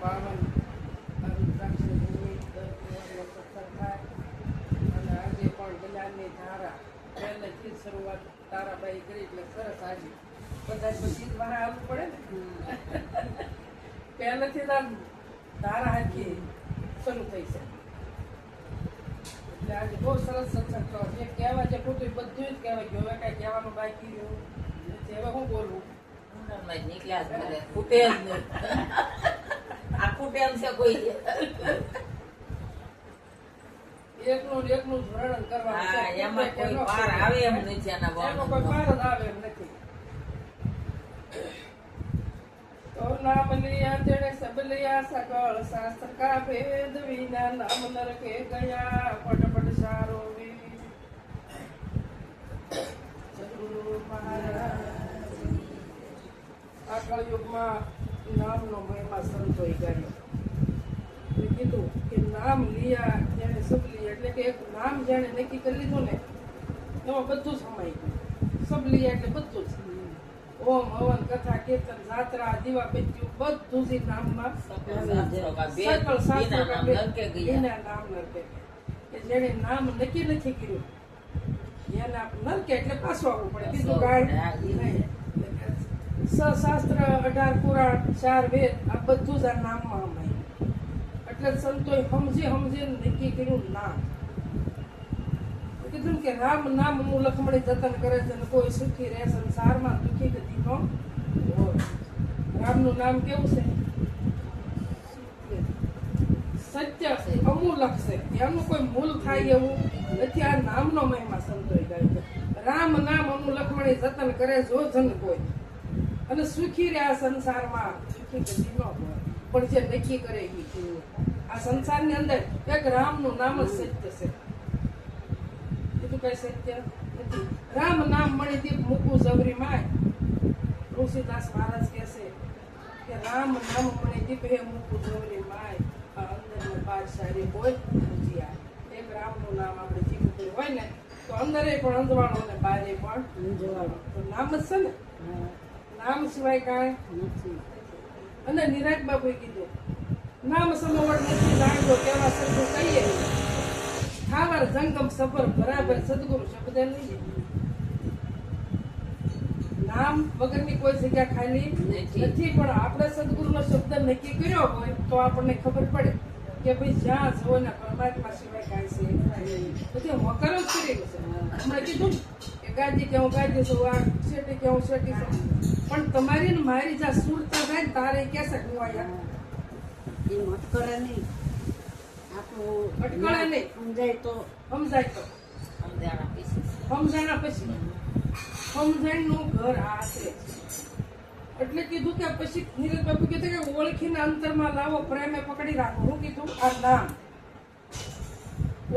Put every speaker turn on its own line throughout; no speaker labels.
પાવન રુદ્રાક્ષની ભૂમિ દર કુંવરનો સત્સંગ થાય અને આજે પણ જ્ઞાનની ધારા પહેલેથી જ શરૂઆત તારાબાઈ કરી એટલે સરસ આજે બધા પછી જ બહાર આવવું પડે ને પહેલેથી જ આમ ધારા હાથી શરૂ થઈ છે એટલે આજે બહુ સરસ સત્સંગ કરો જે કહેવા જે ખોટું બધું જ કહેવાય ગયું હવે કાંઈ કહેવાનું બાકી રહ્યું નથી હવે હું બોલવું
નીકળ્યા જ બધે ફૂટે જ નહીં આ ફૂટે એમ છે કોઈ
એકનું વર્ણન કરવાનું છે.
એમાં કોઈ પાર આવે એમ નથી આના
એનો કોઈ પાર જ આવે એમ નથી. તો નામ લિયા તેણે સબ લિયા સકળ શાસ્ત્ર કા ભેદ વિના નામ નરકે ગયા પટ સારો વીર સદગુરુ મહારાજ આ કળયુગમાં નામનો મહિમા સંતોઈ ગાયો. કીધું કે નામ લિયા જેને સબ લિયા એટલે કે એક નામ જેને નક્કી કરી લીધું ને એમાં બધું સમાઈ ગયું. સબ લિયા એટલે બધું જ ઓમ હવન કથા કીર્તન જાત્રા દીવા બત્યું બધું જ નામમાં સકળ શાસ્ત્રો એના નામ નરકે કે જેને નામ નક્કી નથી કર્યું એના નરકે એટલે પાછું આવવું પડે બીજું કાંઈ નહીં. શાસ્ત્ર 18 પુરાણ 4 વેદ આ બધું જ આ નામમાં અમાય એટલે સંતોએ સમજી નક્કી કર્યું નામ. કીધું કે રામ નામ હું લખમણી જતન કરે છે અને કોઈ સુખી રહે સંસારમાં દુઃખી ગતિ નો હોય. રામનું નામ કેવું છે? સત્ય છે, અમૂલક છે, એનું કોઈ મૂલ થાય એવું નથી. આ નામનો મહિમા સંતોએ ગાયો છે. રામ નામ અમુ લખમણી જતન કરે જો જન કોઈ અને સુખી રહ્યા સંસારમાં સુખી ગતિ ન હોય. પણ જે નક્કી કરે એ આ સંસારની અંદર એક રામનું નામ જ સત્ય છે. બીજું કઈ સત્ય નથી. રામ નામ મણી દીપ મૂકું જવરી માય. તુલસીદાસ મહારાજ કહે છે કે રામ નામ મણી દીપ હે મૂકું જવરી માય આ અંદર બાર સારી હોય ભજીયા. એક રામનું નામ આપણે જીવતું હોય ને તો અંદરે પણ અંજવાળો ને બારે પણ અંજવાળો. તો નામ જ છે ને, નામ સિવાય કાંઈ નથી. અને નિરાજ બાપુએ કીધું નામ સમવડ નથી જાણતો કેવા શબ્દો કહીએ થાવર જંગમ સફર બરાબર સદગુરુ શબ્દ લઈએ. નામ વગરની કોઈ જગ્યા ખાલી નથી. પણ આપણે સદગુરુનો શબ્દ નક્કી કર્યો હોય તો આપણને ખબર પડે કે ભાઈ જ્યાં જવો ને પરમાત્મા સિવાય કાંઈ છે પછી હોકર જ કરેલું છે. હમણાં કીધું કે ગાજી કે હું ગાજી છું, આ શેટી કે હું શેટી છું. પણ તમારી ને મારી જ્યાં સુરતા થાય તારે કેસે ગુવાયા
એ અટકળે નહીં. આપણું
અટકળે નહીં.
સમજાય તો
સમજાણા પછી સમજણનું ઘર આ છે. એટલે કીધું કે પછી નીરજ બાપુ કીધું કે ઓળખીને અંતરમાં લાવો પ્રેમે પકડી રાખો. હું કીધું આ નામ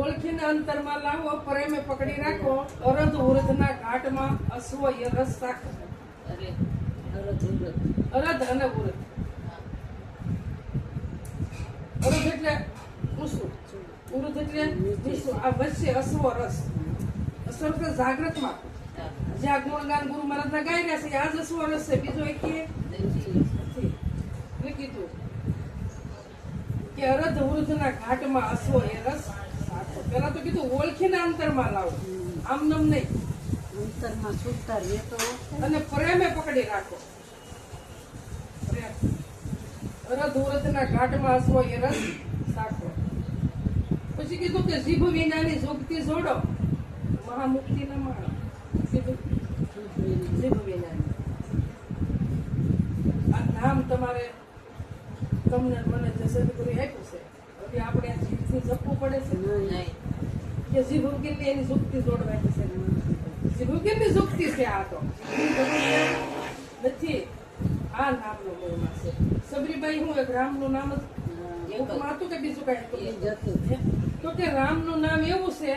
ઓળખીને અંતરમાં લાવો પ્રેમે પકડી રાખો. અરદ ઉરદના ઘાટમાં અશ્વ યરસ સાખો. અરદ અને ઉરદ. અરદ એટલે ઊંચું, ઉરદ એટલે નીચું. આ વચ્ચે અશ્વ રસ. અશ્વ રસ જાગ્રતમાં જ્યાં ગુણગાન ગુરુ મહારાજના ગાઈ રહ્યા છે આ જ અશ્વ રસ છે. બીજો એક કીધું કે અરદ ઉરદના ઘાટમાં અશ્વ એ રસ સાખો. પેલા તો કીધું ઓળખીને અંતરમાં લાવો, આમ નમ નહીં.
અંતરમાં છૂટતા રહે તો
અને પ્રેમે પકડી રાખો. અરદ ઉરદના ઘાટમાં અશ્વ એ રસ સાખો. પછી કીધું કે જીભ વિનાની જોગતી જોડો મહામુક્તિ ન માણો. જીભ વિનાની આ નામ તમારે તમને મને જે સદગુરુ આપ્યું છે હવે આપણે આ જીભથી જપવું પડે છે કે જીભ વગરની એની જોગતી જોડવાની છે. જીભ વગરની જોગતી છે આ તો નથી. આ નામનો મહિમા છે. સબરીબાઈ હું એક રામનું નામ જ એવું હતું કે બીજું કઈ તો કે રામનું નામ એવું છે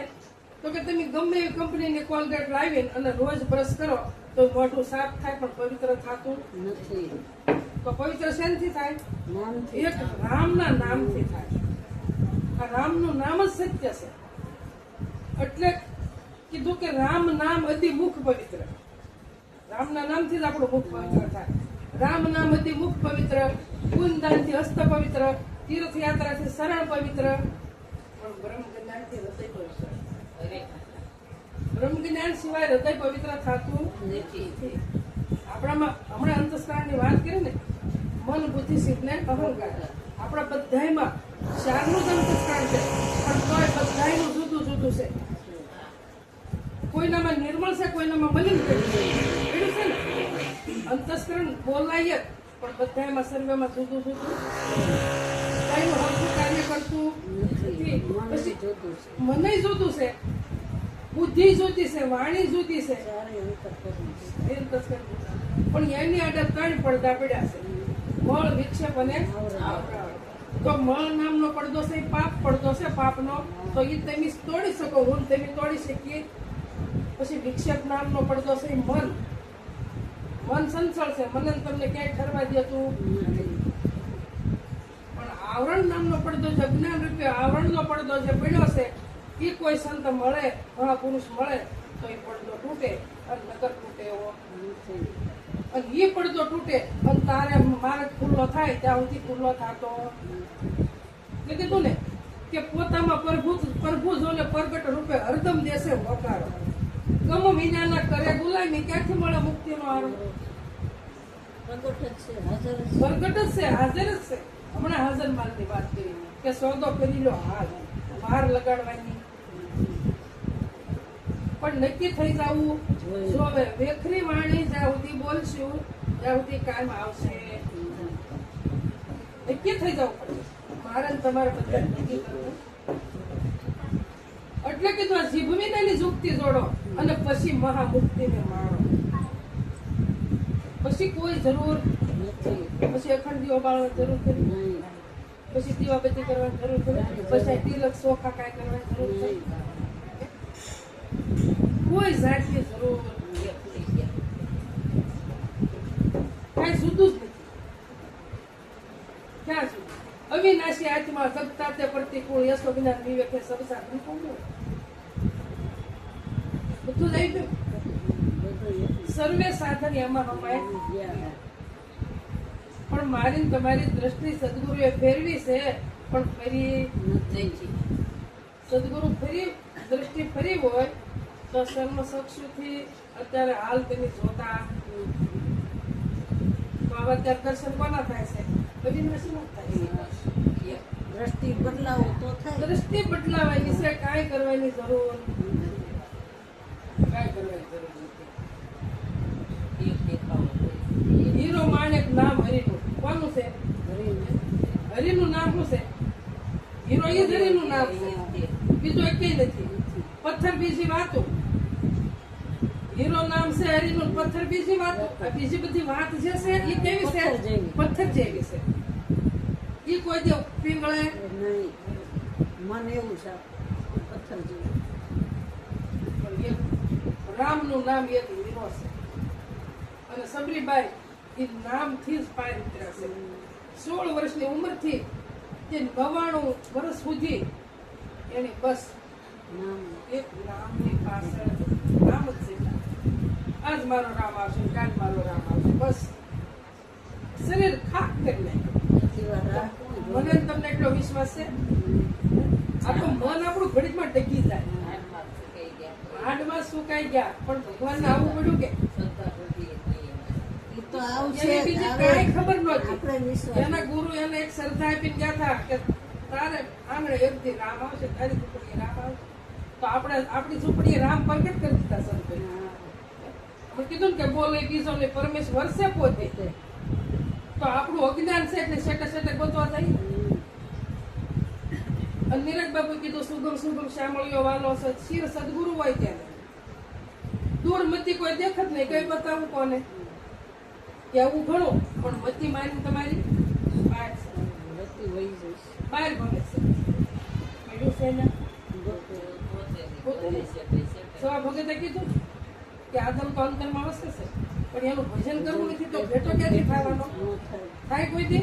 તો કે તમે ગમે એવી કંપનીની કોલગેટ લાવીને અને રોજ બ્રશ કરો તો મોઢું સાફ થાય પણ પવિત્ર થતું
નથી.
તો પવિત્ર શેનથી થાય?
નામથી.
એક રામના નામથી થાય. આ રામનું નામ જ સત્ય છે. એટલે કીધું કે રામ નામ અતિ મુખ પવિત્ર. રામના નામથી જ આપણું મુખ પવિત્ર થાય. રામ નામ અતિ મુખ પવિત્ર ગુણદાનથી હસ્ત પવિત્ર, તીર્થયાત્રાથી શરણ પવિત્ર, પણ બ્રહ્મ જ્ઞાનથી હૃદય પવિત્ર.
અરે
બ્રહ્મ જ્ઞાન સિવાય હૃદય પવિત્ર થતું
નથી.
આપણામાં હમણાં અંતસ્કરણની વાત કરી ને, મન, બુદ્ધિ, સિદ્ધ ને અહંકાર. આપણા બધાયમાં ચારનું જ અંતસ્કરણ છે, પણ તોય બધાયનું જુદું જુદું છે. કોઈનામાં નિર્મળ છે, કોઈનામાં મલિન છે ને. અંતસ્કરણ બોલાય જ, પણ બધાયમાં સર્વેમાં જુદું જુદું. કઈનું હરખું કાર્ય કરતું નથી. પછી મને જુદું છે, બુદ્ધિ જુદી છે, વાણી જુદી છે, પણ એની આડે ત્રણ પડદા પડ્યા છે: મળ, વિક્ષેપ અને આવરણ. તો મળ નામનો પડદો છે, એ પાપ પડદો છે, પાપનો. તો એ તમે તોડી શકો, હું તમે તોડી શકીએ. પછી વિક્ષેપ નામનો પડદો છે, એ મન સંચળ છે, મનન તમને ક્યાંય ઠરવા દેતું નથી. પણ આવરણ નામનો પડદો છે, જ્ઞાન રૂપે આવરણનો પડદો જે પડ્યો છે, એ કોઈ સંત મળે, મહાપુરુષ મળે તો એ પડદો તૂટે, અને નગર તૂટે એવો. અને એ પડદો તૂટે અને તારે માર્ગ ખુલ્લો થાય ત્યાં સુધી ખુલ્લો થતો. એટલે કીધું ને કે પોતામાં પ્રભુ જોને પ્રગટ રૂપે હરદમ દેશે વકારો. ગમ વિનાના કરે ગુલામી, ક્યાંથી મળે મુક્તિનો આરો? પ્રગટ જ છે, હાજર જ છે. હમણાં હાજર માલની વાત કરી કે સોદો કરી લો હાલ, વાર લગાડવાની. પણ નક્કી થઈ જવું જોવે. વેખરી વાણી જ્યાં સુધી બોલશું ત્યાં સુધી કામ આવશે. નક્કી થઈ જવું પડે. મારે તમારે બધા નક્કી કરવું. એટલે કીધું આ જીભવીને જુક્તિ જોડો અને પછી મહામુક્તિને માણો. પછી કોઈ જરૂર નથી. પછી અખંડ દીવો બાળવાની જરૂર કરી, પછી દીવાબત્તી કરવાની જરૂર કરી, પછી તિલક સોખા કાંઈ કરવાની જરૂર કરી. કોઈ જાતની જરૂર નથી. કઈ જુદું જ નથી. ક્યાં જુદું? અવિનાશી આત્મા જગતા તે પ્રતિકૂળ, યશો વિના વિવેકે સબસા સંપૂર્ણ. બધું લઈ ગયું. સર્વે સાધન એમાં હમાય. પણ મારી તમારી દ્રષ્ટિ સદગુરુએ ફેરવી છે, પણ ફરી નથી. સદગુરુ ફરી દ્રષ્ટિ ફરી હોય તો સર્વ ચક્ષુથી અત્યારે હાલ તમે જોતા તો હવે અત્યારે દર્શન કોના થાય છે? અવિનાશી નો થાય.
દ્રષ્ટિ બદલાવો તો થાય.
દ્રષ્ટિ બદલાવાની છે, કાંઈ કરવાની જરૂર નથી. હીરો માણેક નામ હરિનું. કોનું છે? હરિનું નામ શું છે? હીરો એ જ હરિનું નામ છે, બીજું એકેય નથી. પથ્થર બીજી વાતો. હીરો નામ છે હરિનું, પથ્થર બીજી વાતો. આ બીજી બધી વાત જે છે એ કેવી છે? પથ્થર જેવી છે. એ કોઈ દે પીંગળે
નહીં. મન એવું છે, પથ્થર જેવું.
રામનું નામ એક હીરો છે. અને સબરીબાઈ એ નામથી જ પારિત્ર છે. 16 વર્ષની ઉંમરથી જે 99 વર્ષ સુધી એની બસ એક નામની પાછળ નામ જ છે. આજ મારો રામ આવશે, કાલ મારો રામ આવશે, બસ શરીર ખાક કરી નાખ્યું. મને તમને એટલો વિશ્વાસ છે. આ તો મન આપણું ઘડીકમાં ટકી જાય. હાડમાં સુકાઈ ગયા, પણ ભગવાનને આવવું પડ્યું કે
એ તો આવશે.
એને બીજી કાંઈ ખબર નહોતી.
આપણે વિશ્વાસ.
એના ગુરુ એને એક શ્રદ્ધા આપીને ગયા હતા કે તારે આંગણે એકથી રામ આવશે, તારી ઝૂંપડીએ રામ આવશે. તો આપણે આપણી ઝૂંપડીએ રામ પ્રગટ કરી દીધા સંતોએ. મેં કીધું ને કે બોલે બીજો ને પરમેશ્વર છે પોતે. તો આપણું અજ્ઞાન છે એટલે સેટે સેટે ગોતવા જાય. અને નીરજ બાપુ કીધું સુગમ સુગમ શ્યામળીઓ વાલો છે, શિર સદગુરુ હોય ત્યારે દૂર મતી કોઈ દેખત નહીં. કઈ બતાવું કોને કે આવું ઘણું, પણ મતી મારી તમારી બહાર છે. બહાર ભણે છે. મળ્યું છે ને સવા ભગતે કીધું કે આદમ તો અંતરમાં વસે છે, પણ એનું ભજન કરવું નથી તો ભેટો ક્યાંથી થવાનો? થાય કોઈ દે?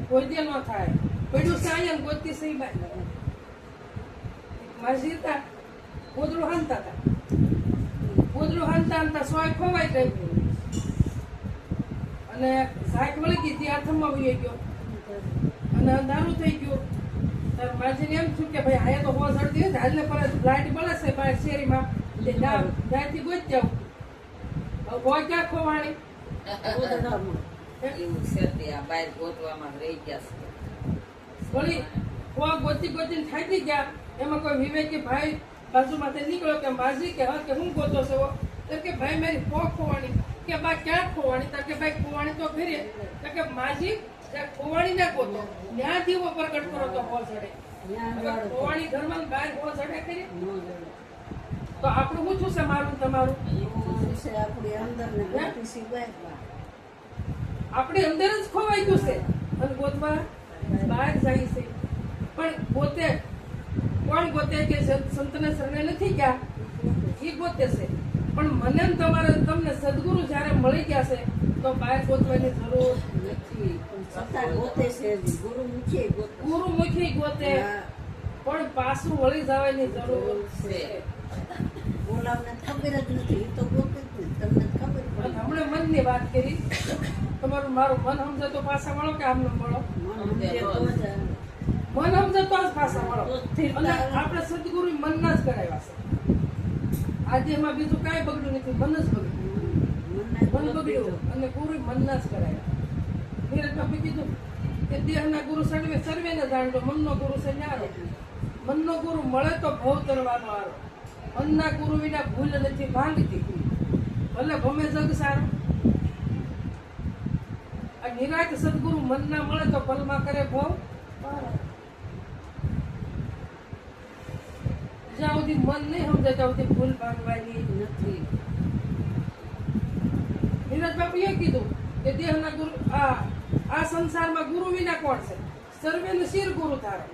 કોઈ દે ન થાય. પડ્યું છે અહીંયા ગોતી સહી બાય માજી હતા. ગોદડું હાંતા હતા. ગોદડું હાંતા હાંતા સોય ખોવાઈ ગઈ. અને શાક વળી ગઈ ત્યાં હાથમાં વહી ગયો અને અંધારું થઈ ગયું. તાર માજીને એમ થયું કે ભાઈ આયા તો હોવા સડતી હોય હાલને પર લાઈટ બળે છે બહાર શેરીમાં તે ત્યાંથી ગોત જાઉં. હવે હો ક્યાં ખોવાણી
ગોદડામાં.
એવું છે તે આ બહાર ગોતવામાં રહી ગયા છે.
વળી હો ગોતીને થાકી ગયા. એમાં કોઈ વિવેકી ભાઈ બાજુમાંથી નીકળ્યો કે માજી કે હા કે હું ગોતો છો તો કે ભાઈ મારી પો ખોવાણી કે બા ક્યાં ખોવાણી તો કે ભાઈ ખોવાણી તો ફેરે તો કે માજી ત્યાં ખોવાણી ના ગોતો ત્યાં દીવો પ્રગટ કરો તો હો ચડે.
ત્યાં
હવે
વાળો
ખોવાણી ઘરમાં ને બહાર હો ચડે કરી
ન જડે.
તો આપણું શું છે મારું તમારું
એવું છે આપણી અંદર ને ગોતી સિવાય
આપણી અંદર જ ખોવાઈ ગયું છે અને ગોતવા બહાર જાય છે. પણ ગોતે કોણ ગોતે કે સંતને શરણે નથી ગયા એ ગોતે છે. પણ મને ને તમારે તમને સદગુરુ જયારે મળી ગયા છે તો બહાર ગોતવાની જરૂર
નથી પણ છતાં ગોતે છે જ. ગુરુ મુખી ગોતે
ગુરુમુખી ગોતે
હા.
પણ પાછું વળી જવાની જરૂર છે.
બોલાવને ખબર જ નથી એ તો ગોતે જ નહીં. તમને ખબર
અને
પડે
હમણાં મનની વાત કરી તમારું મારું મન સમજે તો પાછા મળો કે આમને મળો
મન સમજે તો જ આવે.
મન સમજે તો જ પાછા મળો.
તો સ્થિરતા
અને
આવે.
આપણે સદગુરુ મનના જ કરાવ્યા છે. આજે એમાં બીજું કાંઈ બગડ્યું નથી મન જ બગડ્યું.
મનને
મન
ગોત દીધો.
બગડ્યું અને ગુરુ મનના જ કરાવ્યા. ધીરજ બાપુ કીધું કે દેહના ગુરુ સર્વેને જાણજો મનનો ગુરુ છે ન્યારો. મનનો ગુરુ મળે તો ભવ તરવાનો આરો. મનના ગુરુ વિના ભૂલ નથી ભાંગતી ભલે ભમે જગ સારો. આ નિરાત સદગુરુ મનના મળે તો પલમાં કરે ભવ પારો. જ્યાં સુધી મન નહીં સમજે ત્યાં સુધી ભૂલ ભાંગવાની
નથી.
નીરજ બાપુ એ કીધું કે દેહના ગુરુ આ સંસારમાં ગુરુ વિના કોણ છે? સર્વેને શિર ગુરુ તારો.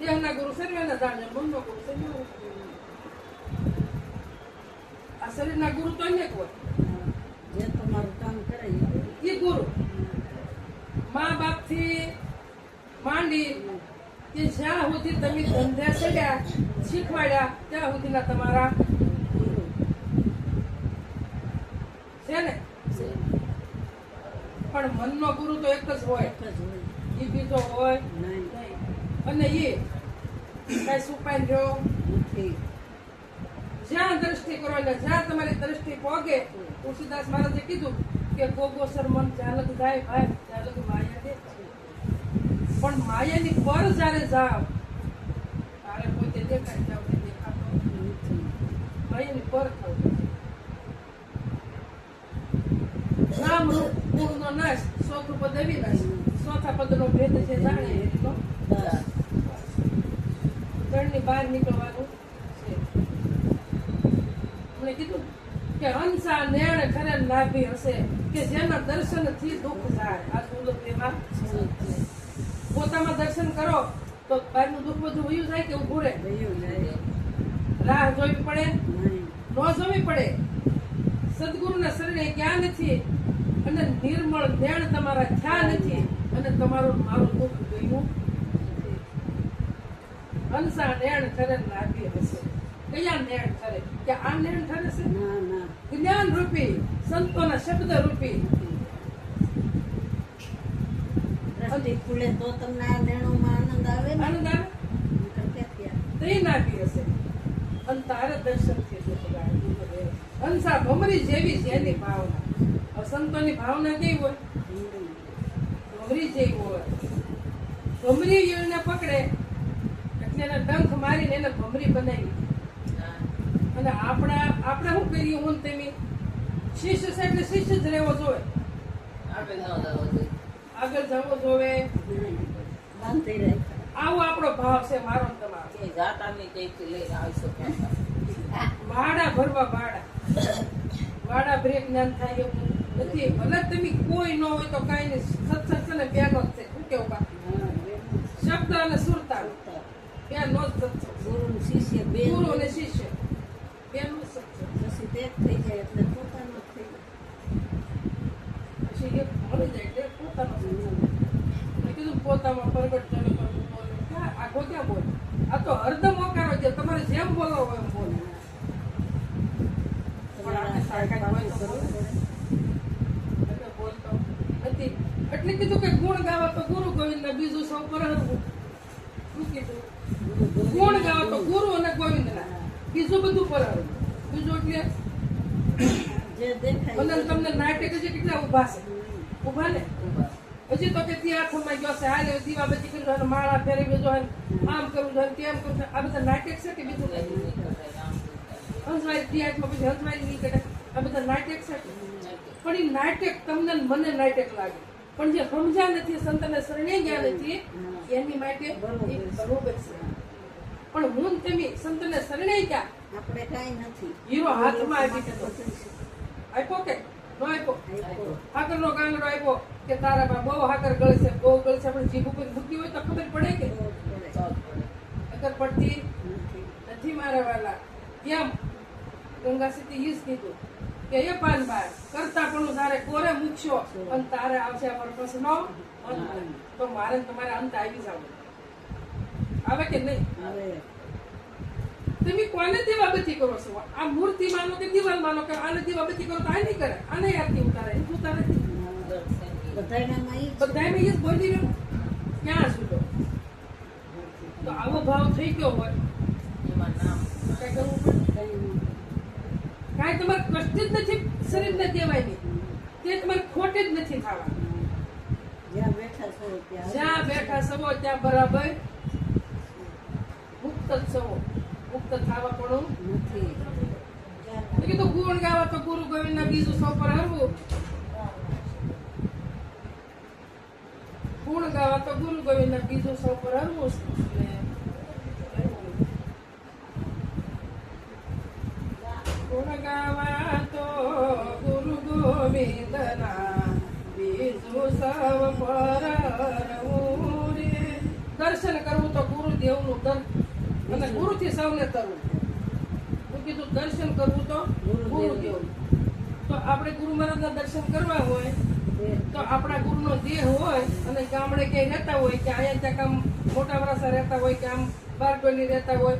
દેહના ગુરુ સર્વેને જાણે મનનો ગુરુ સર્વેને. આ શરીરના ગુરુ તો અનેક હોય.
જે તમારું કામ કરે
એ ગુરુ મા બાપ થી માંડી કે જ્યાં સુધી તમે ધંધે ચડ્યા શીખવાડ્યા ત્યાં સુધીના તમારા
ગુરુ
છે ને. પણ મનનો ગુરુ તો એક જ હોય.
એક જ હોય.
એ બીજો હોય
નહીં
નહીં. અને એ કઈ સુપાઈ રહ્યો
નથી.
જ્યાં દ્રષ્ટિ કરો એટલે જ્યાં તમારી દ્રષ્ટિ પોગે તુલસીદાસ મહારાજે કીધું કે ગોગોસર મન જ્યાં લગ જાય ભાઈ ત્યાં લગ માયા દે. પણ માયાની પર જયારે જાવ તારે પોતે દેખાય જાવ તે દેખાતો
નથી.
માયાની પર થવું. નામ રૂપ ગુણનો નાશ ચોથું પદ અવિનાશ. ચોથા પદનો ભેદ છે જાણે એનો
બસ.
જળની બહાર નીકળવાનું છે. મને કીધું કે હંસા નેણ ખરે લાભી હશે કે જેના દર્શન થી દુઃખ જાય. આ દુર્લભમાં પોતામાં દર્શન કરો તો બહારનું દુઃખ બધું વયું જાય કે ઉભું રહે.
વયું જાય.
રાહ જોવી પડે
નહીં.
ન જોવી પડે. સદગુરુના શરણે ક્યાં નથી અને નિર્મળ નેણ તમારા થયા નથી અને તમારું મારું દુઃખ ગયું નથી. હંસા નેણ ખરે લાભી હશે. કયા નેણ ખરે? કે આ નેણ ખરે છે
ના ના
જ્ઞાન રૂપી સંતોના શબ્દ રૂપી.
દ્રષ્ટિ ખુલે તો તમને આ નેણુમાં આનંદ આવે ને.
આનંદ આવે
નહીંતર ક્યાંથી આવે?
તે નાભી હશે અને તારે દર્શન થી દુઃખ જાય. હંસા ભમરી જેવી છે એની ભાવના. હવે સંતોની ભાવના કેવી હોય? ભમરી જેવી હોય. ભમરી એને પકડે એટલે એને ડંખ મારીને એને ભમરી બનાવી. અને આપણે શું કરીએ હું ને તમે શિષ્ય છે એટલે શિષ્ય જ રહેવો જોઈએ.
આપણે ન જવું જોઈએ.
આગળ જવો જોવે.
બાંધી રહે.
આવો આપણો ભાવ છે મારો ને તમારો.
કે જાતાની કંઈકથી લઈને આવીશું પાછા.
ભાડા ભરવા ભાડા બ્રેક જ્ઞાન થાય એવું નથી. ભલે તમે કોઈ ન હોય તો કઈ નહીં. સત્સંગ છે ને બેનો જ છે. શું કેવું બા?
હા, બેનું
શબ્દ અને સુરતા
ઉતાર.
બેનો જ સત્સંગ.
ગુરુ ને શિષ્ય બે
ગુરુ અને શિષ્ય બેનો જ સત્સંગ.
પછી તે એક થઈ જાય એટલે પોતાનો જ થઈ
પછી એક મળી જાય એટલે પોતાનો સત્સંગ.
જાય.
મેં કીધું પોતામાં પ્રગટ જણ કરવું બોલે. ક્યાં આખો ક્યાં બોલે? આ તો હરદમ હોકારો છે. તમારે જેમ બોલો હોય એમ બોલે. પણ આપણે સાકાઈ હોય તો બોલે. હતી એટલે કીધું કે ગુણ ગાવા તો ગુરુ ગોવિંદ ને બીજું સૌ પર હરવું. શું કીધું? ગુણ ગાવા તો ગુરુ અને ગોવિંદ ના, બીજું બધું પર હરવું. બીજું એટલે
જે દેખાય
અને તમને નાટક હજી કેટલા ઉભા છે? ઉભા ને હજી તો કે ત્યાં આંખોમાં ગયો છે, હાલે દીવાબત્તી કરી દો, માળા ફેરવી દો, આમ કરવું દો, તેમ કરવું દો. આ બધા નાટક છે કે બીજું કઈ? હંસવારી તિયાસમાં પછી હંસવારી નહીં કરે, આ બધા નાટક છે કે? પણ એ નાટક તમને ને મને નાટક લાગે, પણ જે સમજા નથી, સંતને શરણે ગયા નથી, એની માટે એ બરોબર છે. પણ હું ને તમે સંતને શરણે ગયા,
આપણે કાંઈ નથી.
હીરો હાથમાં આપી દીધો. આપ્યો કે ન આપ્યો? હાકરનો ગાંગડો આપ્યો કે તારા બા બહુ હાકર ગળશે, બહુ ગળશે. આપણે જીભ ઉપર મૂકી હોય તો ખબર પડે કે અગર પડતી નથી મારા વાલા. કેમ? ગંગા સીતી ઈ જ કીધું કે એ પાનબાર કરતા પણ તારે કોરે મૂકશો અને તારે આવશે પ્રશ્નો અંત. તો મારે ને તમારે અંત આવી જાવ. આવે કે નહીં?
હવે
તમે કોને દીવાબત્તી કરો છો? આ મૂર્તિ માનો કે દિવાલ માનો કે આને દીવાબત્તી કરો તો આ નહીં કરે, આને આરતી ઉતારે, એ ઉતારે.
બધાયનામાં ઈ જ.
બધાયને એ જ બોલી રહ્યો. ક્યાં છૂટો? તો આવો ભાવ થઈ ગયો હોય
એમાં નામ
કઈ કરવું પડે?
કાંઈ નહીં.
કાંઈ તમારે કષ્ટ જ નથી શરીરને દેવાય નહીં, તે તમારે ખોટ જ નથી થવા.
જ્યાં બેઠા છો ત્યાં
જ્યાં બેઠા સવો ત્યાં બરાબર મુક્ત જ સવો. મુક્ત થવા પણ
નથી.
મેં કીધું ગુણ ગાવા તો ગુરુ ગોવિંદ ના બીજું સૌ પર હરવું. ગુણ ગાવા તો ગુરુ ગોવિંદ ના બીજું સૌ પર હરવું. ગુણ ગાવા તો ગુરુ ગોવિંદ ના બીજું સૌ પર હરવું રે. દર્શન કરવું તો ગુરુદેવ નું અને ગુરુથી સૌને તરવું. હું કીધું દર્શન કરવું તો ગુરુદેવ. તો આપણે ગુરુ મહારાજના દર્શન કરવા હોય તો આપણા ગુરુનો દેહ હોય અને ગામડે ક્યાંય રહેતા હોય કે અહીંયા ત્યાં કામ મોટા વરાસા રહેતા હોય કે આમ બારડોલી રહેતા હોય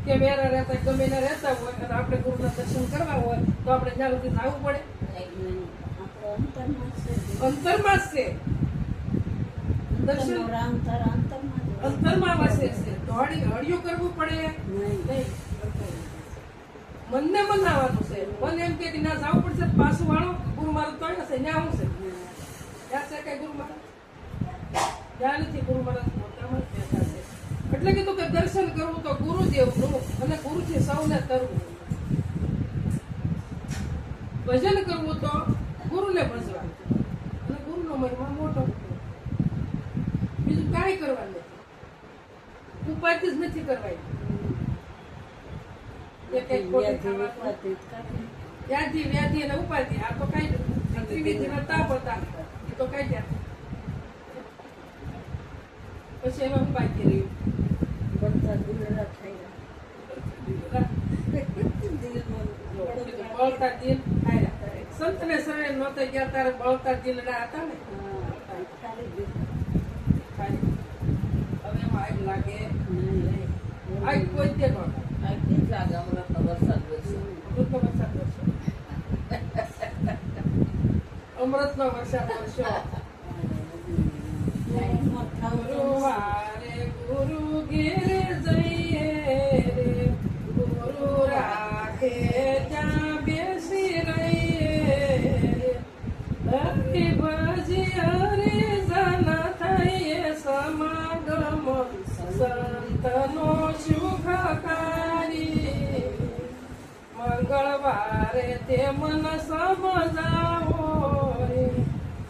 કે વેરા રહેતા હોય, ગમે ના રહેતા હોય અને આપણે ગુરુના દર્શન કરવા હોય તો આપણે જ્યાં સુધી જવું પડે
આપણે અંતરમાં જ છે.
અંતરમાં જ છે. દર્શન
અંતરનો રામ તારા અંતરમાં જ હોય.
અંતરમાં વસે છે. તો હળિયું કરવું પડે
નહીં.
નહીં. મનને મનાવવાનું છે. મન એમ કે ના જવું પડશે પાછું વાળો ગુરુ મહારાજ તો અહીંયા છે, ત્યાં હું છે? ત્યાં છે કઈ ગુરુ મહારાજ? ત્યાં નથી. ગુરુ મહારાજ પોતામાં જ બેઠા છે. એટલે કીધું કે દર્શન કરવું તો ગુરુદેવનું અને ગુરુથી સૌને તરવું. ભજન કરવું તો ગુરુને ભજવા અને ગુરુનો મહિમા મોટો. બીજું કાંઈ કરવાનું નથી. ઉપાધિ જ નથી કરવાની. વ્યાધિ વ્યાધિ અને ઉપાધિ આ તો કઈ ત્રિવિધિના તાપ હતા એ તો કઈ ગયા. પછી એમાં હું બાકી રહ્યું.
બધા દુલડા થયા.
બળતા દિલ આયા. સંતને શરણે નહોતા ગયા ત્યારે બળતા દિલડા હતા ને.
ખાલી
ખાલી. હવે એમાં આગ લાગે આગ કોઈ તે નહોતા.
આ કેટલા ગામડાનો વરસાદ વરસે.
અમૃતનો વરસાદ વરસ્યો. અમૃતનો વરસાદ વરસ્યો. ગુરુવારે ગુરુ ઘેરે જઈએ રે, ગુરુ રાખે ત્યાં બેસી રહીએ. હરિ ભજી હરિ જન થઈએ સમાગમ સંતનો સુખકારી. મંગળવારે તે મન સમજાવો રે,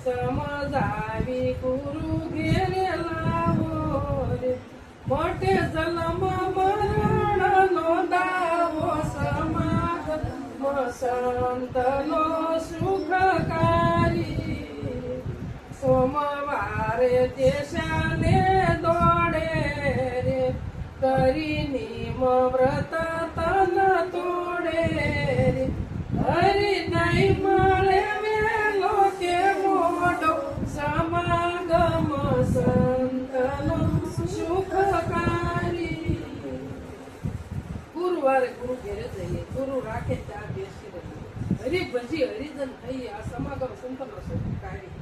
સમજાવી ગુરુ ઘેરે લાવો રે. મોટે જન્મ મરણ નો દાવો સમાગમ સંતનો સુખકારી. સોમવારે તે શાને દોડે રે, કરી નિમ વ્રત તન તોડે રે. હરિ નહીં મળે વેલો કે મોડો, સમાગમ સંતનો સુખકારી. ગુરુવારે ગુરુ ઘેરે જઈએ, ગુરુ રાખે ત્યાં બેસી રહીએ. હરિ ભજી હરિજન થઈએ, આ સમાગમ સંતનો સુખકારી.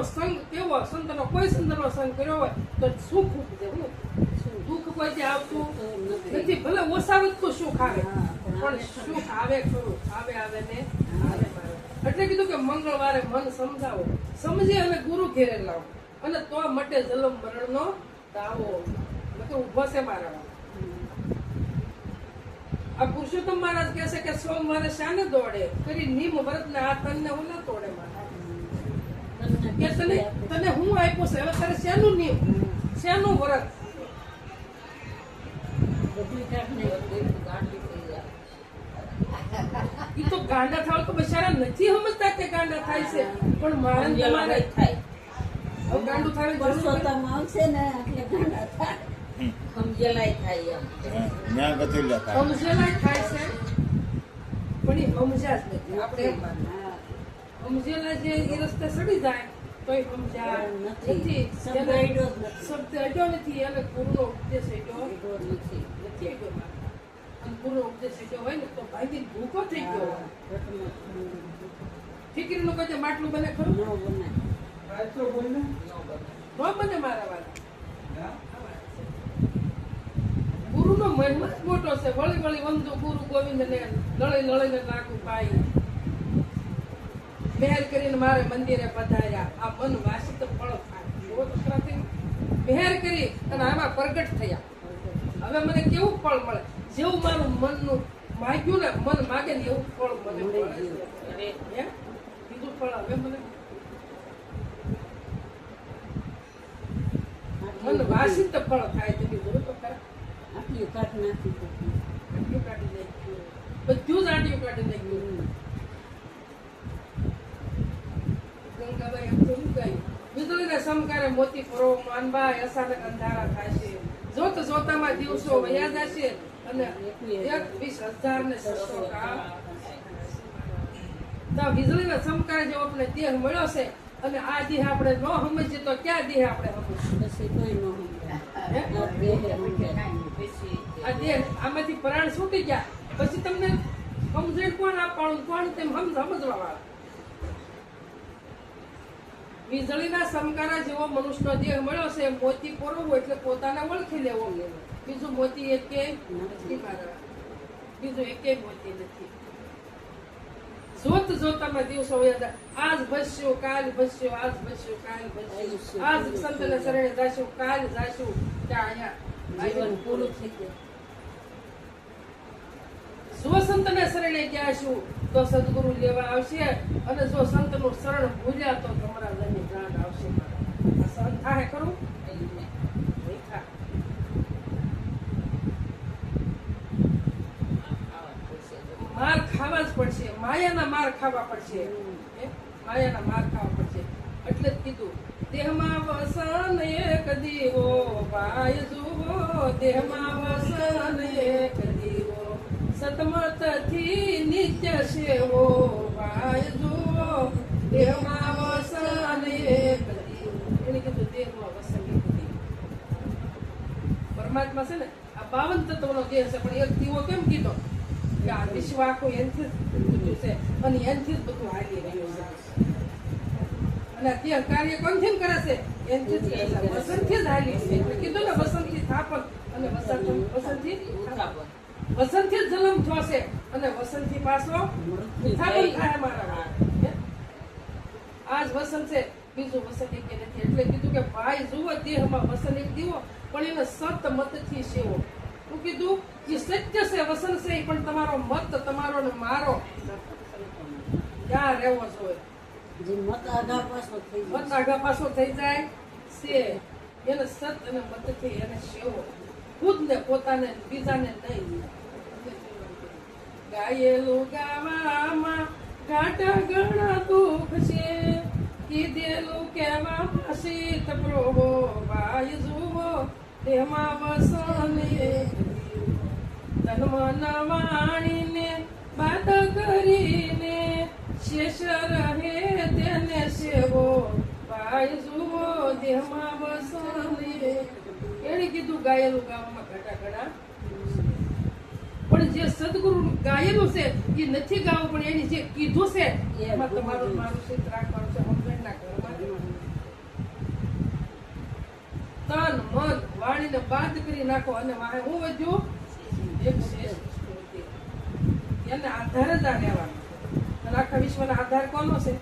સંગ કેવો સંતનો કોઈ સંતનો સંગ કર્યો હોય તો સુખ ઉપજે હું દુઃખ કોઈ જે આવતું નથી ભલે ઓછાવે તો સુખ આવે પણ સુખ આવે ખરું આવે ને આવે મારે એટલે કીધું કે મંગળવારે મન સમજાવો સમજી અને ગુરુ ઘેરે લાવો અને તો મટે જલમ મરણનો દાવો એટલે ઉભો છે મારા આ પુરુષોત્તમ મહારાજ કહે છે કે સોમવારે શાને દોડે કરી નિમ વ્રત ને આ તન ને હું ના તોડે મારા કે તને હું આપ્યું છે હવે તારે શાનું નિયમ શાનું વ્રત ઈ તો ગાંડા થાવ તો બિચારા નથી સમજતા કે ગાંડા થાય છે પણ મારે ને તમારે
થાય
હવે ગાંડું થાય
પુરુષોત્તમ આવશે ને એટલે ગાંડા થાય.
સમજેલાય થાય એમ
ન્યા ગતિલા થાય.
સમજેલા થાય છે પણ એ સમજ્યા જ નથી આપણે એમ માનીએ.
હા.
સમજેલા જે એ રસ્તે સડી જાય તો એ સમજ્યા નથી
શબ્દ અડ્યો જ નથી.
શબ્દ અડ્યો નથી અને ગુરુનો ઉપદેશ અડ્યો
અડ્યો નથી.
નથી અડ્યો મારે. અને ગુરુનો ઉપદેશ અડ્યો હોય ને તો ભાઈથી ભૂખો થઈ ગયો હોય. ઠીકરીનું કોઈ માટલું બને ખરું
ન બનાય.
ન બને મારા વાળા ગુરુનો મહિમા જ મોટો છે વળી વળી વંદો ગુરુ ગોવિંદને લળી નાખું પાઈ મહેર કરીને મારે મંદિરે પધાર્યા આ મન વાસિત ફળ થાય એવો તો ખરાથી મહેર કરી અને આમાં પ્રગટ થયા હવે મને કેવું ફળ મળે જેવું મારું મનનું માગ્યું ને મન માગે ને એવું ફળ મને મળે છે હે? બીજું ફળ હવે મને મન વાસિત ફળ થાય છે બીજું તો ખરા
આટલી કાઢ નાખી દીધી.
આંટીયું કાઢી નાખ્યું બધું જ આંટીયું કાઢી નાખ્યું ગંગાબાઈ એમ તો શું કહ્યું વીજળીના સમકારે મોતી ફરો માનબાઈ અચાનક અંધારા થાય છે જોત જોતામાં દિવસો વયા જશે અને 21,600 કાળ તો વીજળીના સમકારે જેવો આપણે દેહ મળ્યો છે અને આ દેહ આપણે ન સમજીએ તો ક્યાં દેહ આપણે સમજીએ
પછી કોઈ ન સમજાય.
આ દેહ આમાંથી પ્રાણ છૂટી ગયા પછી તમને સમજણ કોણ આપવાનું કોણ તેમ સમજવા વાળા વીજળીના સમકારા જેવો મનુષ્યનો દેહ મળ્યો છે મોતી પોરવો એટલે પોતાને ઓળખી લેવો બીજું મોતી એકે નથી મારા બીજું એકે મોતી નથી જોત જોતામાં દિવસો વયા જાય આજ ભસ્યો કાલ ભસ્યો આજ ભસ્યો કાલ ભસ્યો આજ સંતને શરણે જાશું કાલ જાશું ત્યાં અહીંયા
જીવન પૂરું થઈ ગયું.
જો સંતને શરણે ગયા છું તો સદગુરુ લેવા આવશે અને જો સંતનું શરણ ભૂલ્યા તો તમારા જન્ય પ્રાણ આવશે આ સહન થાય ખરું નહીં થાય. માર ખાવા જ પડશે માયાના માર ખાવા પડશે હે? માયાના માર ખાવા પડશે એટલે જ કીધું દેહમાં વસન એક દીવો ભાઈ જુઓ દેહમાં વસન એક દીવો સતમતથી નિત્ય સેવો ભાઈ જુઓ દેહમાં વસન એક દીવો એને કીધું દેહમાં વસન એક દીવો પરમાત્મા છે ને આ 52 તત્વનો દેહ છે પણ એક દીવો કેમ કીધો કે આ વિશ્વ આખું એનથી જ પૂજ્યું છે અને એનથી જ બધું હાલી રહ્યું છે અને અત્યારે કાર્ય કોનથી કરે છે એનથી જ કરે છે વસંતથી જ હાલી છે એટલે કીધું ને વસંતથી સ્થાપન અને વસંતથી વસંતથી જ જન્મ થયો છે અને વસંતથી પાછો સ્થાપન થાય મારા આજ વસંત છે બીજું વસંત એક નથી એટલે કીધું કે ભાઈ જુઓ દેહમાં વસંત એક દીવો પણ એને સત મતથી સેવો હું કીધું કે સત્ય છે વસન છે પણ તમારો મત તમારો ને મારો ક્યાં રહેવો જોઈએ
જે મત આઘા પાછો થઈ
મત આગા પાછો થઈ જાય છે એને સત અને મતથી એને સેવો ખુદ ને પોતાને બીજાને નહીં ગાયેલું ગાવામાં ઘાટા ઘણા દુઃખ છે કીધેલું કહેવામાં શીત પ્રભો ભાઈ જુઓ તેમાં વસને ધર્મ વાણીને બાદ કરીને શેષ રહે તેને સેવો ભાઈ જુઓ દેહમાં વસને એને કીધું ગાયેલું ગાવામાં ઘટા ઘણા પણ જે સદગુરુ ગાયેલું છે એ નથી ગાવું પણ એની જે કીધું છે એમાં તમારું મારું ચિત્ર રાખવાનું છે હમણાં ઘરમાં તન મન વાણીને બાદ કરી નાખો અને વાહે હું વધ્યું એક શ્રેષ્ઠ સ્તુતિ. એને આધાર જ આ રહેવાનો. અને આખા વિશ્વનો આધાર કોનો છે?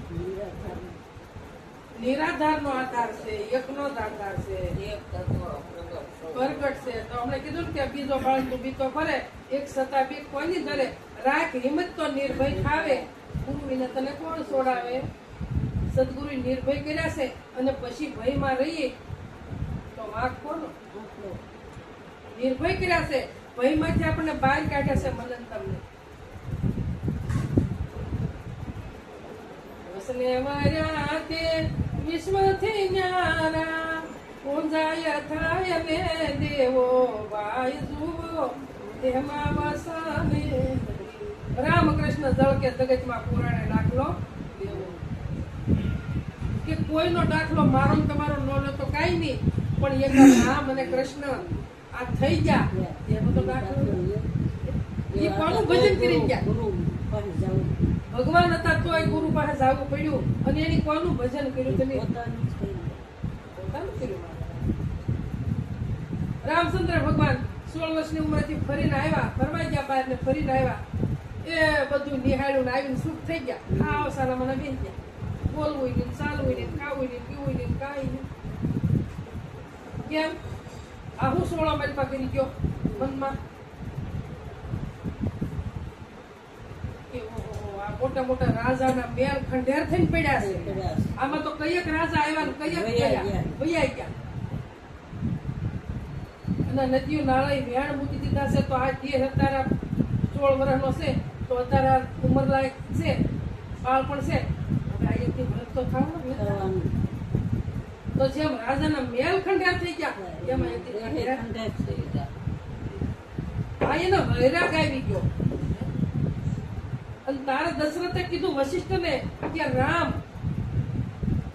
નિરાધારનો આધાર છે, એકનો જ આધાર છે,
એક તત્વ પ્રગટ
પ્રગટ છે. તો હમણે કીધું ને કે બીજો બાળકો બીતો ફરે, એક સતા બીક કોની ધરે, રાખ હિંમત તો નિર્ભય ખાવે, ગુરુ વિના તને કોણ છોડાવે. સદગુરુ નિર્ભય કર્યા છે અને પછી ભયમાં રહીએ તો વાંક કોનો? નિર્ભય કર્યા છે, ભયમાંથી આપણને બહાર કાઢ્યા છે. મનન તમને વસને વર્યા તે વિશ્વથી ન્યારા, ઊંઝાય થાય ને દેવો ભાઈ જુઓ તેમાં વસને. રામકૃષ્ણ જળ કે જગતમાં પુરાણે દાખલો દેવો. કે કોઈનો દાખલો મારો ને તમારો ન લો તો કાંઈ નહીં, પણ એક રામ અને કૃષ્ણ આ થઈ ગયા એનો તો દાખલો. એ કોનું ભજન કરી ગયા?
ગુરુ પાસે જવું,
ભગવાન હતા તોય ગુરુ પાસે જવું પડ્યું. અને એની કોનું ભજન કર્યું? તમે
પોતાનું જ કર્યું.
પોતાનું કર્યું. રામચંદ્ર ભગવાન 16 વર્ષની ઉંમરેથી ફરીને આવ્યા, ફરવાઈ ગયા બહાર ને ફરીને આવ્યા. એ બધું નિહાળ્યું ને આવીને સુખ થઈ ગયા. ખાવ સારા મને બેસી ગયા. બોલવું નહીં, ચાલવું નહીં, ખાવું નહીં, પીવું નહીં, કાંઈ નહીં. કેમ? આ હું 16 મારી કરી ગયો મનમાં કે ઓહો, આ મોટા મોટા રાજાના મેલ ખંડેર થઈને પડ્યા છે. આમાં તો કઈક રાજા આવ્યા ને કઈક ગયા, વૈયા ગયા. અને નદીઓ નાળા વેણ મૂકી દીધા છે. તો આ જે અત્યારે 16 વર્ષનો છે તો અત્યારે ઉંમર લાયક છે, બાળપણ છે. હવે આ એકથી વ્રત તો થવાનું ને.
કરવાનું.
તો જેમ રાજાના મેલ ખંડેર થઈ ગયા એમાં એકથી ખંડેર. આ એનો વૈરાગ આવી ગયો. અને તારે દશરથે કીધું વશિષ્ઠને કે રામ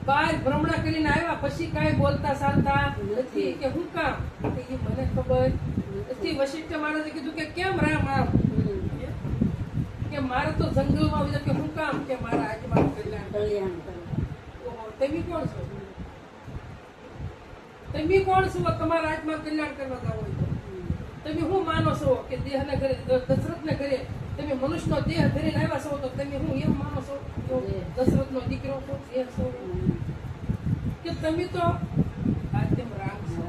બાર ભ્રમણા કરીને આવ્યા પછી કાંઈ બોલતા ચાલતા નથી. કે હું કામ? કે એ મને ખબર નથી. વશિષ્ઠ મહારાજે કીધું કે કેમ રામ આમ? કે મારે તો જંગલમાં આવી કે હું કામ? કે મારા આજમાં કલ્યાણ.
કલ્યાણ કરે.
ઓહો, તમે કોણ છો? તમે કોણ છો? તમારા આજમાં કલ્યાણ કરવા જાવ હોય તો તમે શું માનો છો? કે દેહને ઘરે દશરથને ઘરે તમે મનુષ્યનો દેહ ધરીને આવ્યા છો તો તમે હું એમ માનો છો દશરથનો દીકરો છો? એ છો કે તમે તો આદ્યમ રામ છો.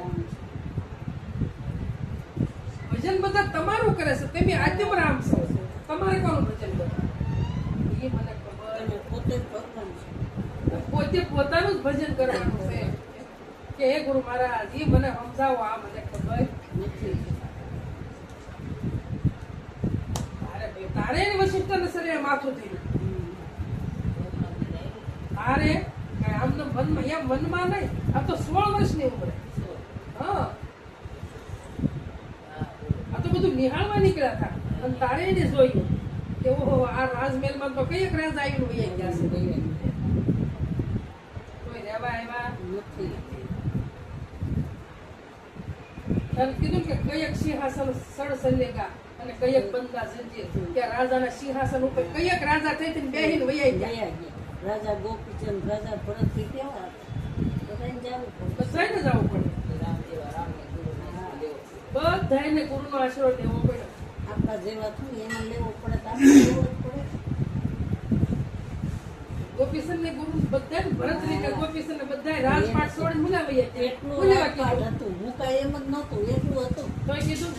ભજન બધા તમારું કરે છે, તમે આદ્યમ રામ છો. તમારે કોનું ભજન કરે એ મને ખબર.
અને પોતે જ ભગવાન છે.
પોતે પોતાનું જ ભજન કરવાનું છે. કે હે ગુરુ મહારાજ એ મને સમજાવો, આ મને ખબર
નથી.
તારે વશિષ્ઠને શરીરે માથું થયું. તારે આમને મનમાં એમ મનમાં નહીં. આ તો 16 વર્ષની ઉંમરે. હા, આ તો બધું નિહાળવા નીકળ્યા હતા. અને તારે એને જોયું કે ઓહો, આ રાજમહેલમાં તો કઈક રાજ આવીને વહી ગયા છે. કોઈ રહેવા આવ્યા
નથી.
અને કીધું કે કયક સિંહાસન સડસલેગા અને કયક બંદા જંજીર. કે રાજાના સિંહાસન ઉપર કયક રાજા થઈ બેહીને વહી ગયા.
રાજા ગોપીચંદ, રાજા ભરત થી કેવા બધાને જવું પડે.
બધાને જવું પડે. બધાને ગુરુનો આશરો લેવો પડે.
આપણા જેવા થયું એને લેવો પડે તો આપણે લેવો જ પડે.
ગોપીચંદ ને ગુરુ બધા ભરત ને ગોપીચંદ ને બધા રાજપાટ છોડીને મુલાવી
એટલું રાજપાટ હતું. હું કાંઈ એમ જ નહોતું, એટલું હતું.
તો કીધું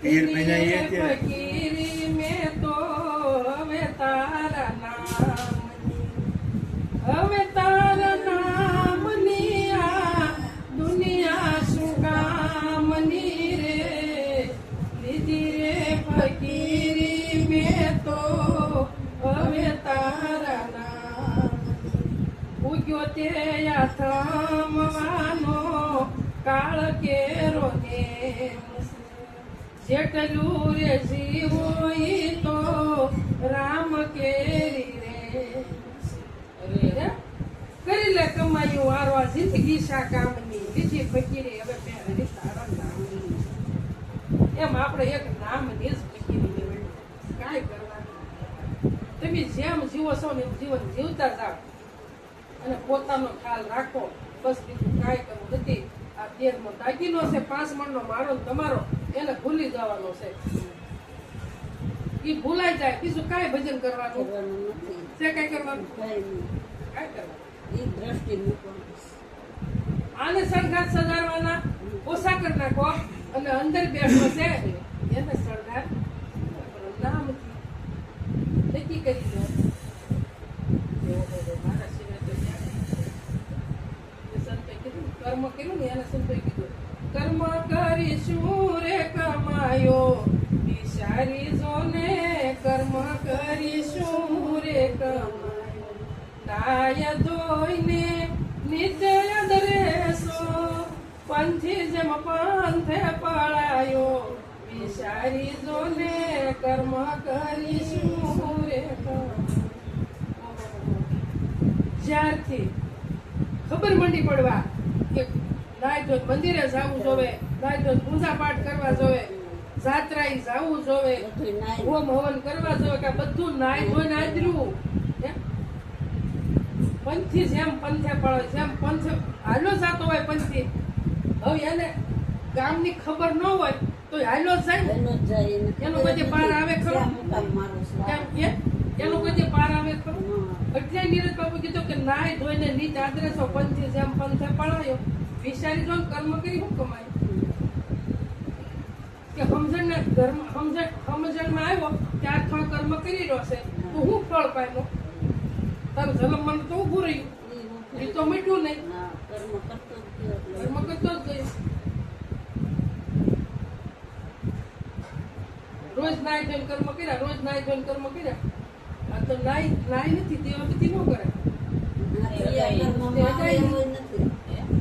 તીર પહેરાય એ છે.
ફકીરી મેં તો હવે તારા નામની, હવે તારા નામની આ દુનિયા શું કામની રે લીધી રે ફકીરી મેં તો હવે તારા નામ. ઉગ્યો તે થમવાનો કાળ કેરો ને જેટલું રે જીવો ઈ તો રામ કેરી રે. કરી લે કમાયું વારો આ જિંદગી શા કામની લીધી ફકીરી હવે પહેરી તારા નામની. એમ આપણે એક નામની જ ફકીરી લેવાની. કાંઈ કરવાનું. તમે જેમ જીવો છો ને એમ જીવન જીવતા જાઓ અને પોતાનો ખ્યાલ રાખો. બસ બીજું કાંઈ કરવું નથી. આ તેરમો દાગીનો છે, 5 મણનો મારો ને તમારો, એને ભૂલી જવાનો છે. ઈ ભૂલાઈ જાય, બીજું કાંઈ ભજન કરવાનું
કરવાનું નથી.
છે, કાંઈ કરવાનું
કાંઈ નહીં.
કાંઈ કરવાનું.
એ દ્રષ્ટિ મૂકવાની.
આને શણગાર સજાડવાના ઓછા કરી નાખો અને અંદર બેઠો છે એને શણગાર નામથી નક્કી કરી દો. મારા સિવાય તો ક્યાં? એ સંતોએ કીધું કર્મ કર્યું ને એને સંતોએ કીધું કર્મ કરીશું રે કમાયો વિચારી જો ને કર્મ કરીશું રે કમાયો નાય ધોઈને નિત્ય દરેસો પંથી જેમ પંથે પળાયો વિચારી જો ને કર્મ કરીશું રે જ્યારથી ખબર મંડી પડવા કે નાય તો મંદિરે જવું જોવે, નાય તો પૂજા પાઠ કરવા જોવે, જાત્રાએ જવું જોવે,
બધું નાઈ
હોમ હવન કરવા જોવે, કે બધું નાય ધોઈને આદર્યું પંથી જેમ પંથે પડે, જેમ પંથે હાલો જતો હોય પંથી. હવે એને ગામની ખબર ન હોય તો હાલો જ જાય ને.
એનો જ જાય એને
એનો કોઈ પાર આવે ખરો?
ક્યાં મુકામ મારો છે?
કેમ કે એનો કોઈ પાર આવે ખરો?
હા.
એટલે નીરજ બાપુ કીધું કે નાય ધોઈને નીચ આદરેસો પંથી જેમ પંથે પડાયો વિચારી જો કર્મ કરી શું કમાય? કે સમજણ સમજણમાં આવ્યો કે આ કર્મ કરી રહ્યો છે તો હું ફળ પામ્યો? તારું જન્મ મને તો ઉભું રહ્યું, એ તો મીઠું નહીં.
હા, કર્મ કરતો જ ગયો એટલે
કર્મ કરતો જ ગયો. રોજ નાય ધોઈને કર્મ કર્યા, રોજ નાય ધોઈને કર્મ કર્યા. આ તો નાય નથી તે વખતે ન કરે.
આ ક્રિયાકર્મમાં આવે એવો નથી.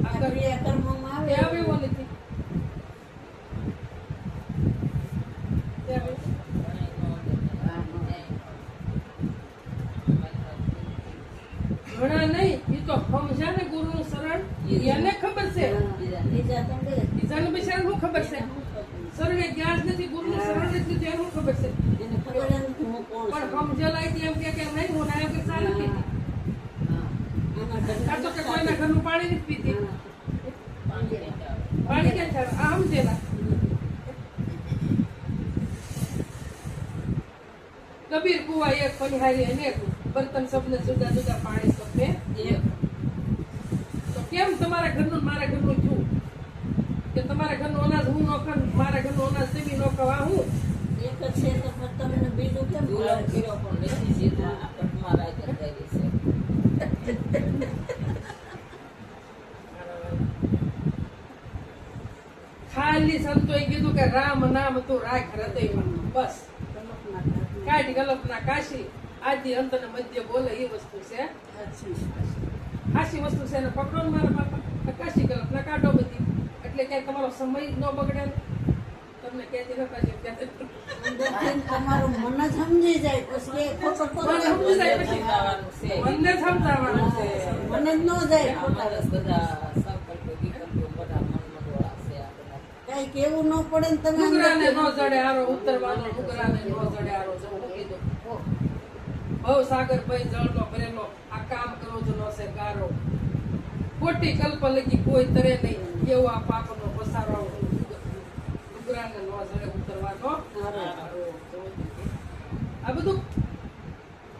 આ ક્રિયાકર્મમાં આવે
તે આવે એવો નથી. તે આવે. ઘણા નહીં, એ તો સમજ્યા ને ગુરુનું શરણ એને ખબર છે.
બીજા તો બે.
બીજાને બિચારાને શું ખબર છે? શરણે ગયા જ નથી, ગુરુનું શરણ જ નથી, એને શું ખબર છે?
એને ખબર જ નથી હું કોણ છું.
પણ સમજેલા એમ કે નહીં હું નાયક કે ચાલે નથી.
આના
આ તો કે કોઈના ઘરનું પાણી નથી પીતી. પાણી ક્યાં ચાલે? આ સમજેલા. કબીર કુવા એક પનિહારી અનેક બર્તન સબને જુદા જુદા પાણી સબને એક. તો કેમ તમારા ઘરનું મારા ઘરનું છું કે તમારા ઘરનું અનાજ હું નો ખાઉં, મારા ઘરનું અનાજ તમે નો ખવા હું?
એક જ છે તો પછી તમને બીજું કેમ
દુલમ કીરો પણ નથી સીધા આ કટમાં રાજ કરી છે.
ખાલી સંતોએ કીધું કે રામ નામ તું રાખ હૃદયમાં, બસ. કાઢ ગલપના કાશી આદિ અંત ને મધ્ય બોલે એ વસ્તુ છે. ખાસી વસ્તુ છે એને પકડો ને મારા બાપા, કાશી ગલપના કાઢો બધી, એટલે ક્યાંય તમારો સમય ન બગડે ને. તમને કહેતી નતા જે
અંદરથી તમારું મન જ સમજી જાય પછી એ ખોટો ખોટો
મને સમજી જાય પછી.
સમજાવવાનું છે.
મનને સમજાવવાનું છે.
મને જ ન જાય
આ
ખોટા
માણસ બધા સંકલ્પો વિકલ્પો બધા મનમોહળા છે આ બધા.
કઈ કેવું ન પડે ને તમે
ડુંગરાને ન
અંદરથી
જડે આરો ઉતરવાનો, ડુંગરાને ન જડે આરો જવું કીધું. ભવ સાગર ભાઈ જળનો ભરેલો આ કામ કરો જ નો છે ગારો. ખોટી કલ્પ લગી કોઈ તરે નહીં, કેવો આ પાપનો પસારો. ડુંગરાને ન જડે ઉતરવાનો આરો. આ બધું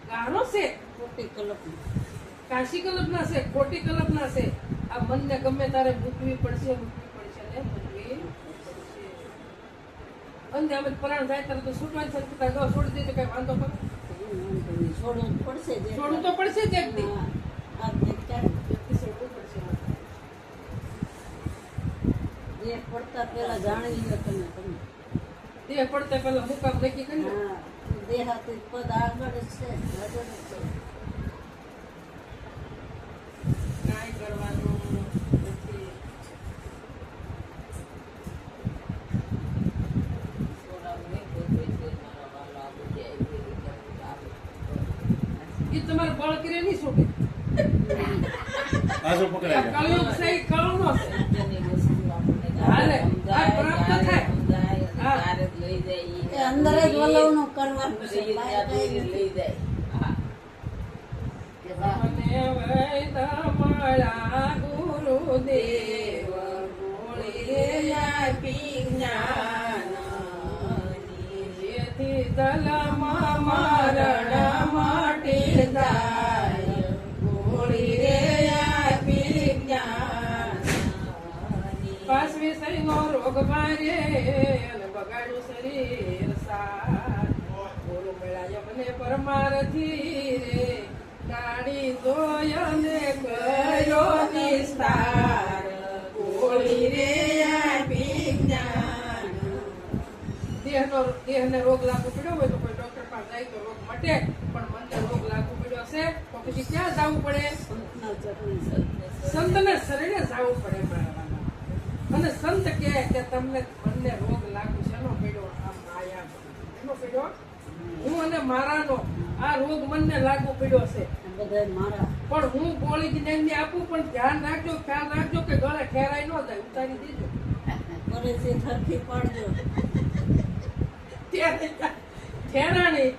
ગારો છે,
ખોટી કલ્પના.
કાશી કલ્પના છે, ખોટી કલ્પના છે. આ મનને ગમે તારે મૂકવી પડશે ને મૂકવી પડશે. અંધે અમે પરાણ જાય ત્યારે તો છૂટવાની છે, છોડી દેજો કઈ વાંધો પડે?
છોડવું પડશે જ.
છોડવું તો પડશે જ એક દી.
હા. આ જે ક્યારેક
છોડવું પડશે.
જે પડતા પહેલા જાણી લો તમે.
દેહ પડતા પહેલા મુકામ નક્કી કરી લો.
હા, દેહાતી પદ આગળ જ છે, આગળ જ છે.
કાંઈ કરવાનું નથી.
છોડાવું નહીં, કોઈ છે મારા વાલા આ બધી આવી રીતે આવે.
એ તમારે બળ કરે નહીં છૂટે.
પાછો
આ
પકડાય
કળયુગ છે એ કળનો છે.
જેની વસ્તુ આપણને
હાલે,
સમજાય,
આ પ્રાપ્ત
જ્યારે
થાય.
સમજાય,
હા.
ત્યારે જ લઈ જાય ઈ.
એ અંદર જ વલવનું કરવાનું છે.
લઈ
બહાર
જાય,
કાંઈ
દોરી લઈ જાય. હા.
કે બહાર
મને વૈદ મળ્યા ગુરુદેવ ગુણ
આપી જ્ઞાનની.
જેથી દલમાં મરણ
મટી જાય ગોળી રે આપી જ્ઞાનની.
પાસ વિષયનો રોગ મારે અને બગાડ્યું શરીર સાર. ગુરુ મેળાયો મને પરમારથી રે ગાડી જોયને કર્યો નિસ્તાર.
ગોળી રે આપી જ્ઞાન.
દેહને રોગ લાગુ પડ્યો હોય તો કોઈ ડોક્ટર પાસે જાય તો રોગ મટે, પણ મનને રોગ લાગુ પડ્યો છે તો પછી ક્યાં જવું પડે? સંતને શરણે જવું પડે મારા. અને સંત કહે કે તમને મનને રોગ લાગુ છે એનો પડ્યો આ માયા એનો પડ્યો હું અને મારાનો આ રોગ મનને લાગુ પડ્યો છે.
બધા મારા
પણ હું ગોળી જ્ઞાનની આપું, પણ ધ્યાન રાખજો, ખ્યાલ રાખજો કે ગળે ઠેરાઈ ન જાય, ઉતારી દેજો.
કરે છે થરથી પાડજો.
ઠેરાણી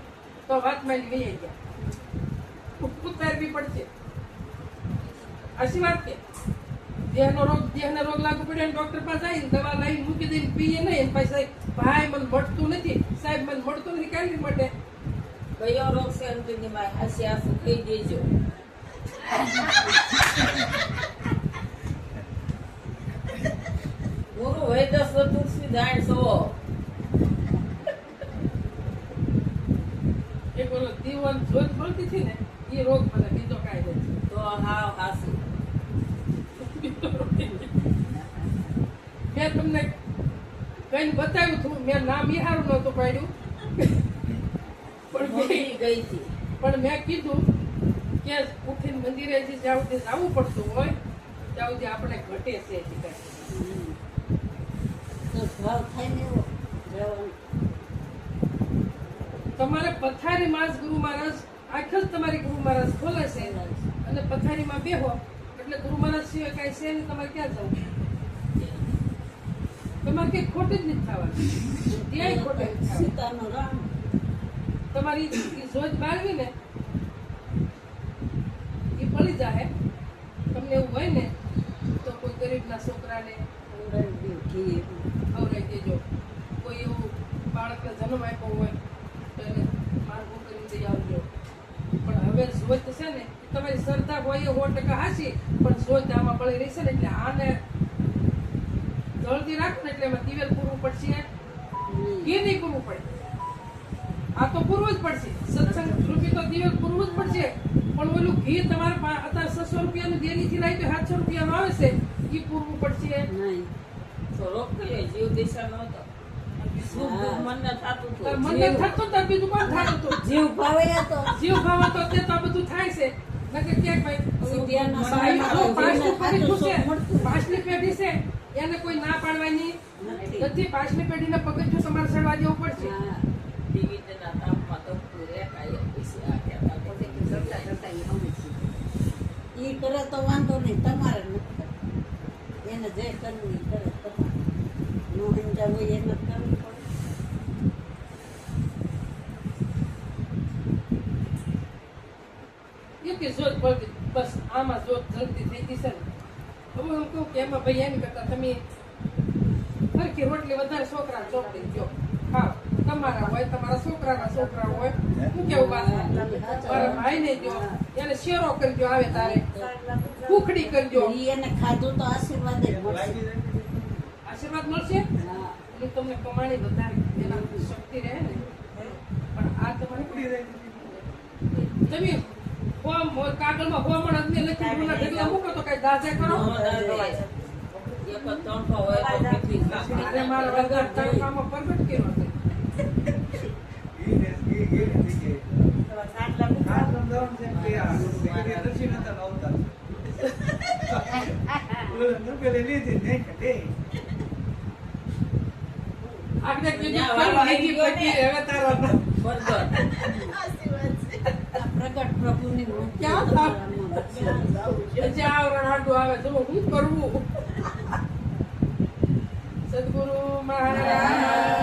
તો વાત મારી વહી ગયા, ઉતારવી પડશે. આશી વાત કે દેહને રોગ લાગુ પડ્યો અને ડોક્ટર પાસે આવીને દવા લાવી મૂકી દઈને પીએ નહીં, પછી ભાઈ મને મળતું નથી, સાહેબ મને મળતું નથી, કાંઈ નહીં મળે.
કયો રોગ છે અંતિમની માં હાસી આંસુ કહી દેજો. ગુરુ વૈદ્ય ચતુર્થી જાણ છો.
એ બોલો દીવન જોત બોલતી હતી ને એ રોગ મને બીજો કાંઈ નથી.
તો હાવ હાસુ.
મેં તમને કઈ બતાવ્યું હતું, મેં નામ ઈ હારું નહોતું પાડ્યું,
મોટી ગઈ હતી.
પણ મેં કીધું કે ઉઠીને મંદિરે જ્યાં સુધી જવું પડતું હોય ત્યાં સુધી આપણે ઘટે છે હજી કાંઈ.
તો ભાવ થાય ને એવો જવાનું.
તમારે પથારીમાં જ ગુરુ મહારાજ આંખ જ તમારી ગુરુ મહારાજ ખોલે છે અને પથારીમાં બેહો એટલે ગુરુ મહારાજ સિવાય કાંઈ છે નહીં, તમારે ક્યાં જવું? તમારે કઈ ખોટ જ નથી થવાની, ત્યાંય ખોટ જ થવાની.
સીતાનો રામ
તમારી સોચ બાળવી ને એ પડી જાય. તમને એવું હોય ને તો કોઈ ગરીબના છોકરાને
ઘી
ખવડાવી દેજો. કોઈ એવું બાળકને જન્મ આપ્યો હોય તો એને માર્ગો કરી દઈ આવજો. પણ હવે સોચ છે ને તમારી શ્રદ્ધા હોય એ 100% હાચી, પણ સોચ આમાં પડી રહી છે ને એટલે આને જલ્દી રાખો ને એટલે એમાં દિવેલ પૂરવું પડશે કે નહીં પૂરવું પડે? આ તો પૂરવું જ પડશે. સત્સંગ રૂપી તો દિવેલ પૂરવું જ પડશે, પણ ઓલું ઘી તમારે અત્યારે 600 રૂપિયાનું દેરીથી લાવી તો 700 રૂપિયાનું આવે છે એ પૂરવું પડશે.
નહીં
તો રોગ કયો જીવ દિશા નહોતો. સુખ દુઃખ મનને થતું હતું.
મને થતું તો બીજું કોણ થતું હતું?
જીવ ભાવે તો
જીવ ભાવ તો તે તો આ બધું થાય છે. નકર ક્યાંક ભાઈ
સૂર્યના
ભાઈ
સાયમાં
જો પાછલી પેઢી
આટલું
છે,
સુખ મળતું.
પાછલી પેઢી છે એને કોઈ ના પાડવાની
નથી.
નથી. પાછલી પેઢીને પગથિયું તમારે ચડવા જવું પડશે.
હા.
વિવિધના તાપમાં તપતું રેખાય પછી આ કહેતા નથી.
કરતા કરતા ઈ અમે છીએ. ઈ કરે તો વાંધો નહીં, તમારે નથી કરવું. એને જે કરવું ઈ કરે તમારે. નો સમજાવ હોય એને જ કરવું પડે.
એ કે જોત પડતી બસ આમાં જોત જલ્દી થઈ ગઈ છે ને. હવે હું કહું કે એમાં ભાઈ એમ કરતા તમે ફરકી રોટલી વધારે છોકરા ચોપડી દો ખાઓ. તમારા હોય તમારા છોકરાના છોકરા હોય હું કેવું વાત મારા ભાઈને દો, એને શેરો કરજો આવે તારે, કુખડી કરજો,
ઈ એને ખાધું તો આશીર્વાદ જ મળશે.
આશીર્વાદ મળશે.
હા.
એટલે તમને કમાણી વધારે એના શક્તિ રહે ને. પણ આ તમારે તમે કાગળમાં હોમણ અગ્નિ લખી ગુના ઢગલા મૂકો તો કઈ દાજે કરો.
એક જ તણખો હોય તો કેટલી કાપી.
અરે મારા વગર તડકામાં પ્રગટ કર્યો છે. આગળ કીધું બીજી પટ્ટી હવે તારો
બરોબર.
પ્રગટ પ્રભુની
ક્યાં થાક? હજી આવરણ હાડું આવે તો હું કરવું? સદગુરુ મહારાજ